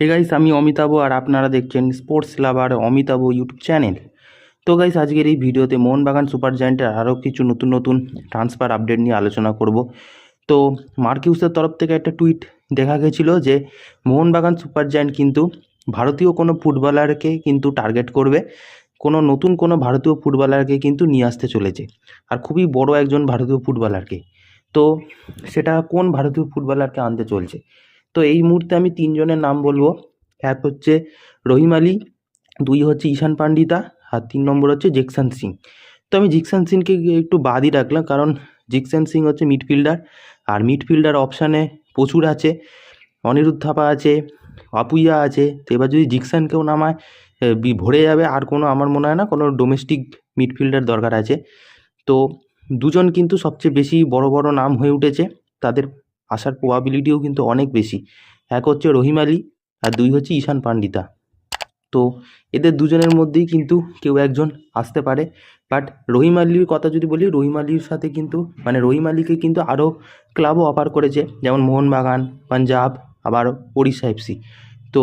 Hey guys, আমি অমিতাভ আর আপনারা দেখছেন স্পোর্টস লাভার অমিতাভ ইউটিউব চ্যানেল। তো গাইস, আজকের এই ভিডিওতে মোহনবাগান সুপার জায়ান্টের আরও কিছু নতুন নতুন ট্রান্সফার আপডেট নিয়ে আলোচনা করব। তো মার্কিউসের তরফ থেকে একটা টুইট দেখা গেছিল যে মোহনবাগান সুপার জায়ান্ট কিন্তু ভারতীয় কোনো ফুটবলারকে কিন্তু টার্গেট করবে, নতুন কোনো ভারতীয় ফুটবলারকে কিন্তু নিয়ে আসতে চলেছে, আর খুবই বড় একজন ভারতীয় ফুটবলারকে। তো সেটা কোন ভারতীয় ফুটবলারকে আনতে চলছে? তো এই মুহূর্তে আমি তিনজনের নাম বলবো। এক হচ্ছে রহিম আলী, দুই হচ্ছে ঈশান পান্ডিতা, আর 3 নম্বর হচ্ছে জেকসন সিং। তো আমি জিকসন সিংকে একটু বাদই রাখলাম, কারণ জিকসন সিং হচ্ছে মিডফিল্ডার, আর মিডফিল্ডার অপশানে প্রচুর আছে। অনিরুদ্ধ থাপা আছে, আপুইয়া আছে। তো এবার যদি জিকসনকেও নামায় ভরে যাবে, আর কোনো আমার মনে হয় না কোনো ডোমেস্টিক মিডফিল্ডার দরকার আছে। তো দুজন কিন্তু সবচেয়ে বেশি বড় বড় নাম হয়ে উঠেছে, তাদের আসার প্রবাবিলিটিও কিন্তু অনেক বেশি। এক হচ্ছে রহিম আলী, আর দুই হচ্ছে ঈশান পান্ডিতা। তো এদের দুজনের মধ্যেই কিন্তু কেউ একজন আসতে পারে। বাট রহিম আলীর কথা যদি বলি, রহিম আলীর সাথে কিন্তু রহিম আলীকে কিন্তু আরও ক্লাবও অফার করেছে, যেমন মোহনবাগান, পাঞ্জাব, আবার ওড়িশা এফসি। তো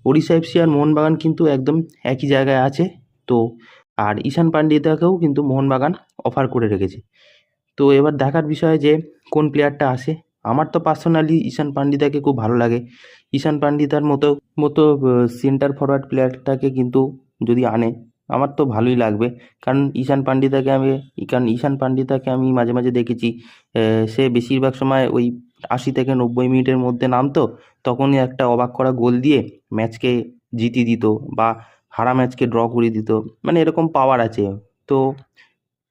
ওড়িশা এফসি আর মোহনবাগান কিন্তু একদম একই জায়গায় আছে। তো আর ঈশান পান্ডিতাকেও কিন্তু মোহনবাগান অফার করে রেখেছে। তো এবার দেখার বিষয় যে কোন প্লেয়ারটা আসে। আমার তো পার্সোনালি ঈশান পান্ডিতাকে খুব ভালো লাগে। ঈশান পান্ডিতার মতো মতো সেন্টার ফরওয়ার্ড প্লেয়ারটাকে কিন্তু যদি আনে, আমার তো ভালোই লাগবে। কারণ ঈশান পান্ডিতাকে আমি মাঝে মাঝে দেখেছি, সে বেশিরভাগ সময় ওই 80 থেকে 90 মিনিটের মধ্যে নামতো, তখনই একটা অবাক করা গোল দিয়ে ম্যাচকে জিতিয়ে দিত, বা হারা ম্যাচকে ড্র করে দিত। এরকম পাওয়ার আছে। তো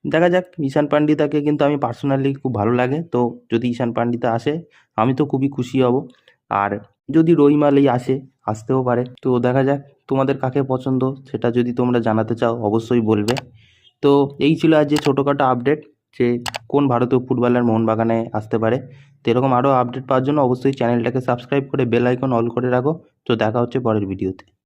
দেখা যাক। ঈশান পান্ডিতাকে কিন্তু আমি পার্সোনালি খুব ভালো লাগে। তো যদি ঈশান পান্ডিতা আসে, আমি তো খুবই খুশি হব। আর যদি রহিম আলী আসতেও পারে। তো দেখা যাক তোমাদের কাকে পছন্দ, সেটা যদি তোমরা জানাতে চাও অবশ্যই বলবে। তো এই ছিল আজ যে ছোটোখাটো আপডেট, যে কোন ভারতীয় ফুটবলার মোহনবাগানে আসতে পারে। তো এরকম আরও আপডেট পাওয়ার জন্য অবশ্যই চ্যানেলটাকে সাবস্ক্রাইব করে বেল আইকন অল করে রাখো। তো দেখা হচ্ছে পরের ভিডিওতে।